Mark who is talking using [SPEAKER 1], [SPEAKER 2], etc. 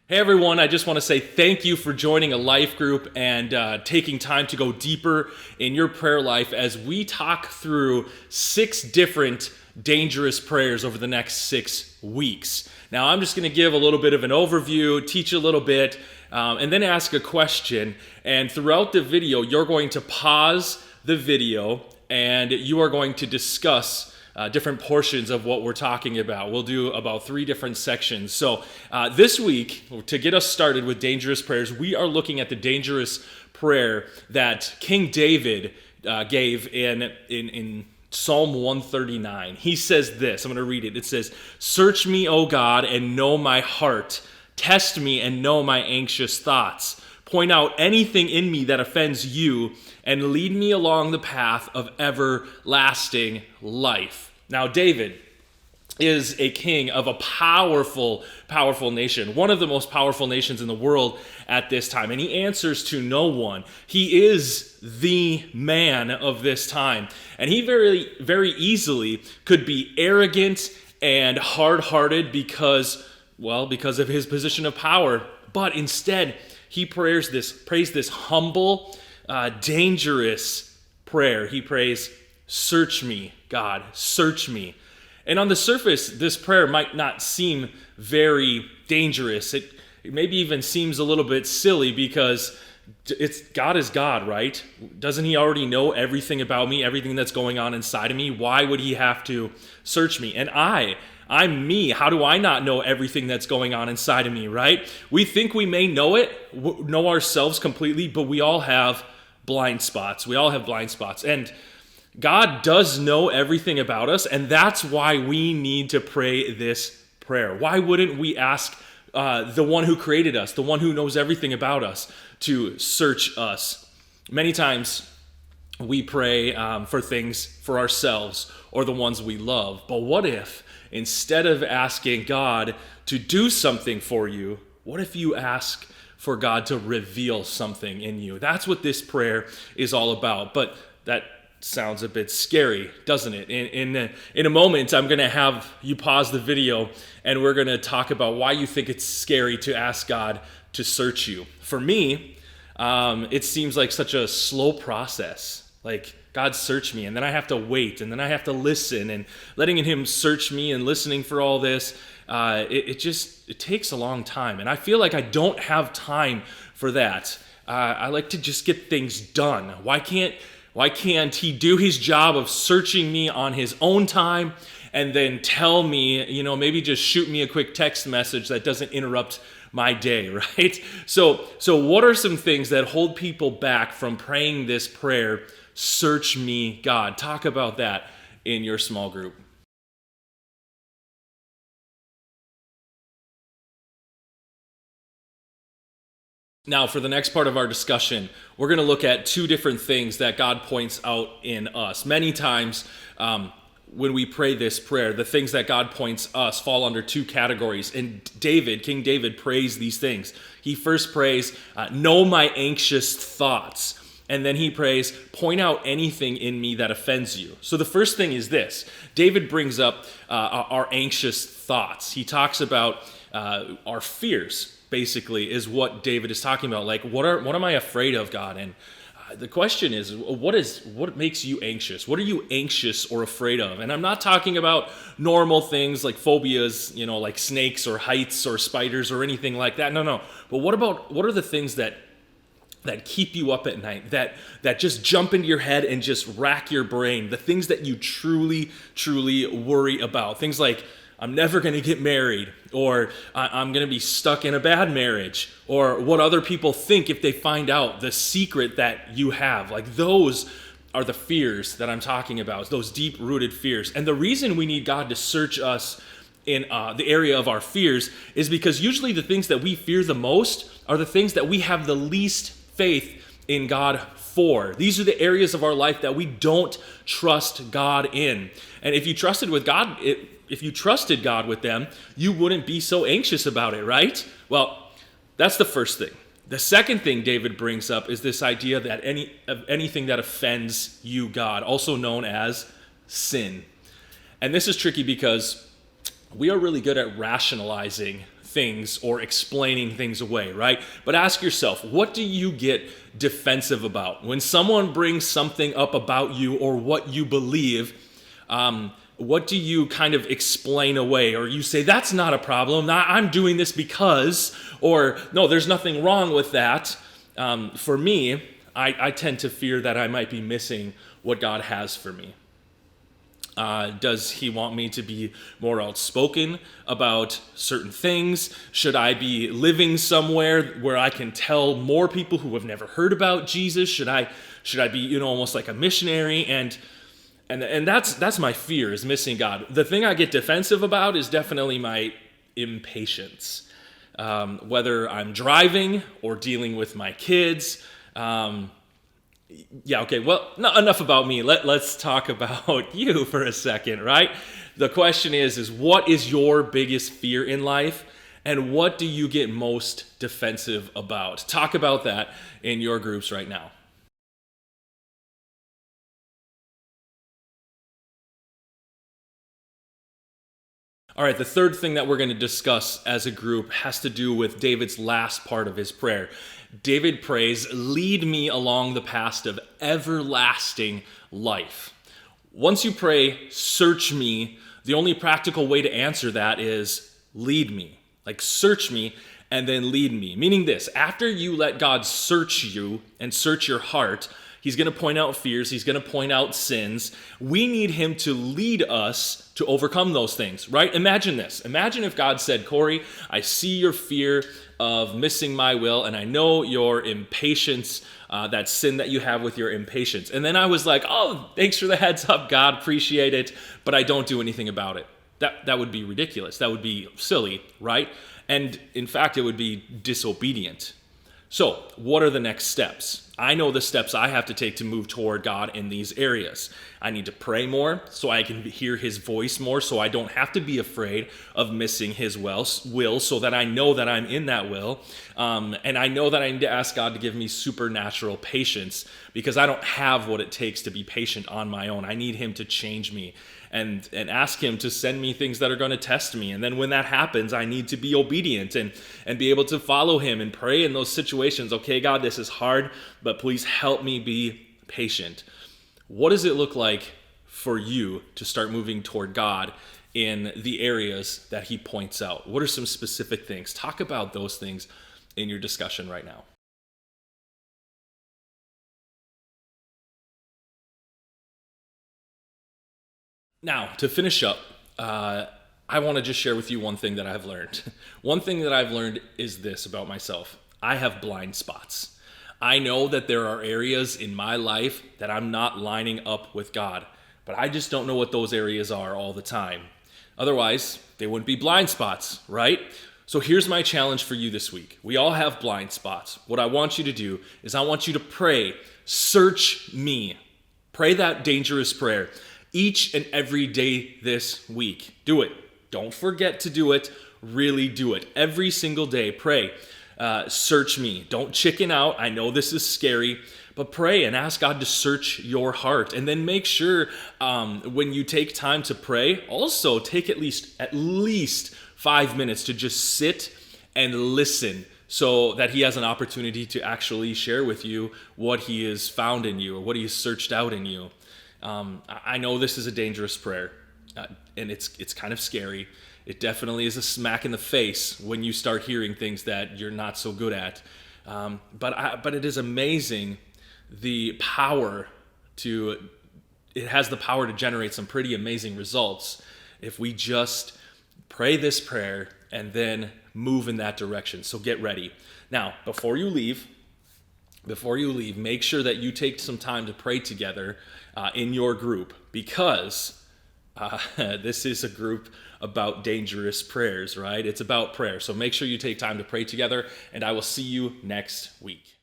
[SPEAKER 1] Hey everyone, I just want to say thank you for joining a life group and taking time to go deeper in your prayer life as we talk through 6 different dangerous prayers over the next 6 weeks. Now, I'm just going to give a little bit of an overview, teach a little bit, and then ask a question. And throughout the video, you're going to pause the video and you are going to discuss different portions of what we're talking about. We'll do about 3 different sections. So this week, to get us started with dangerous prayers, we are looking at the dangerous prayer that King David gave in Psalm 139. He says this, I'm going to read it. It says, "Search me, O God, and know my heart. Test me and know my anxious thoughts. Point out anything in me that offends you, and lead me along the path of everlasting life." Now, David is a king of a powerful nation, one of the most powerful nations in the world at this time, and he answers to no one. He is the man of this time, and he very easily could be arrogant and hard-hearted because of his position of power, but instead he prays this humble, dangerous prayer. He prays, "Search me, God, search me." And on the surface, this prayer might not seem very dangerous. It maybe even seems a little bit silly because God is God, right? Doesn't he already know everything about me, everything that's going on inside of me? Why would he have to search me? And I'm me. How do I not know everything that's going on inside of me, right? We think we may know ourselves completely, but we all have blind spots. We all have blind spots. And God does know everything about us, and that's why we need to pray this prayer. Why wouldn't we ask the one who created us, the one who knows everything about us, to search us? Many times we pray for things for ourselves or the ones we love, but what if instead of asking God to do something for you, what if you ask for God to reveal something in you? That's what this prayer is all about, but that sounds a bit scary, doesn't it? In a moment, I'm going to have you pause the video and we're going to talk about why you think it's scary to ask God to search you. For me, it seems like such a slow process. Like, God search me, and then I have to wait, and then I have to listen, and letting him search me and listening for all this, it takes a long time. And I feel like I don't have time for that. I like to just get things done. Why can't he do his job of searching me on his own time and then tell me, maybe just shoot me a quick text message that doesn't interrupt my day, right? So what are some things that hold people back from praying this prayer, "Search me, God"? Talk about that in your small group. Now, for the next part of our discussion, we're going to look at 2 different things that God points out in us. Many times, when we pray this prayer, the things that God points us fall under 2 categories. And King David prays these things. He first prays, "Know my anxious thoughts." And then he prays, "Point out anything in me that offends you." So the first thing is this. David brings up our anxious thoughts. He talks about our fears. Basically, is what David is talking about. Like, what am I afraid of, God? And the question is, what makes you anxious? What are you anxious or afraid of? And I'm not talking about normal things like phobias, like snakes or heights or spiders or anything like that. No. But what are the things that keep you up at night, that just jump into your head and just rack your brain? The things that you truly worry about. Things like, I'm never going to get married, or I'm going to be stuck in a bad marriage, or what other people think if they find out the secret that you have. Like, those are the fears that I'm talking about, those deep-rooted fears. And the reason we need God to search us in the area of our fears is because usually the things that we fear the most are the things that we have the least faith in God for. These are the areas of our life that we don't trust God in. And if you trusted God with them, you wouldn't be so anxious about it, right? Well, that's the first thing. The second thing David brings up is this idea that anything that offends you, God, also known as sin. And this is tricky because we are really good at rationalizing things or explaining things away, right? But ask yourself, what do you get defensive about? When someone brings something up about you or what you believe, what do you kind of explain away? Or you say, that's not a problem. I'm doing this because, or no, there's nothing wrong with that. For me, I tend to fear that I might be missing what God has for me. Does he want me to be more outspoken about certain things? Should I be living somewhere where I can tell more people who have never heard about Jesus? Should I be, almost like a missionary? And that's my fear, is missing God. The thing I get defensive about is definitely my impatience. Whether I'm driving or dealing with my kids. Okay, well, enough about me. Let's talk about you for a second, right? The question is what is your biggest fear in life, and what do you get most defensive about? Talk about that in your groups right now. All right, the third thing that we're going to discuss as a group has to do with David's last part of his prayer. David prays, lead me along the path of everlasting life. Once you pray, search me, the only practical way to answer that is lead me. Like, search me and then lead me. Meaning this, after you let God search you and search your heart, he's going to point out fears. He's going to point out sins. We need him to lead us to overcome those things, right? Imagine this. Imagine if God said, Corey, I see your fear of missing my will, and I know your impatience, that sin that you have with your impatience. And then I was like, oh, thanks for the heads up, God, appreciate it, but I don't do anything about it. That would be ridiculous. That would be silly, right? And in fact, it would be disobedient. So, what are the next steps? I know the steps I have to take to move toward God in these areas. I need to pray more so I can hear his voice more, so I don't have to be afraid of missing his will, so that I know that I'm in that will. And I know that I need to ask God to give me supernatural patience, because I don't have what it takes to be patient on my own. I need him to change me and ask him to send me things that are going to test me. And then when that happens, I need to be obedient and be able to follow him and pray in those situations. Okay, God, this is hard, but please help me be patient. What does it look like for you to start moving toward God in the areas that he points out? What are some specific things? Talk about those things in your discussion right now. Now, to finish up, I want to just share with you one thing that I've learned. One thing that I've learned is this about myself. I have blind spots. I know that there are areas in my life that I'm not lining up with God, but I just don't know what those areas are all the time. Otherwise, they wouldn't be blind spots, right? So here's my challenge for you this week. We all have blind spots. What I want you to do is I want you to pray, search me. Pray that dangerous prayer each and every day this week. Do it. Don't forget to do it. Really do it. Every single day, pray. Search me. Don't chicken out. I know this is scary, but pray and ask God to search your heart. And then make sure when you take time to pray, also take at least 5 minutes to just sit and listen, so that he has an opportunity to actually share with you what he has found in you or what he has searched out in you. I know this is a dangerous prayer, and it's kind of scary. It definitely is a smack in the face when you start hearing things that you're not so good at. But it is amazing it has the power to generate some pretty amazing results if we just pray this prayer and then move in that direction. So get ready. Now, before you leave, make sure that you take some time to pray together in your group, because this is a group about dangerous prayers, right? It's about prayer. So make sure you take time to pray together, and I will see you next week.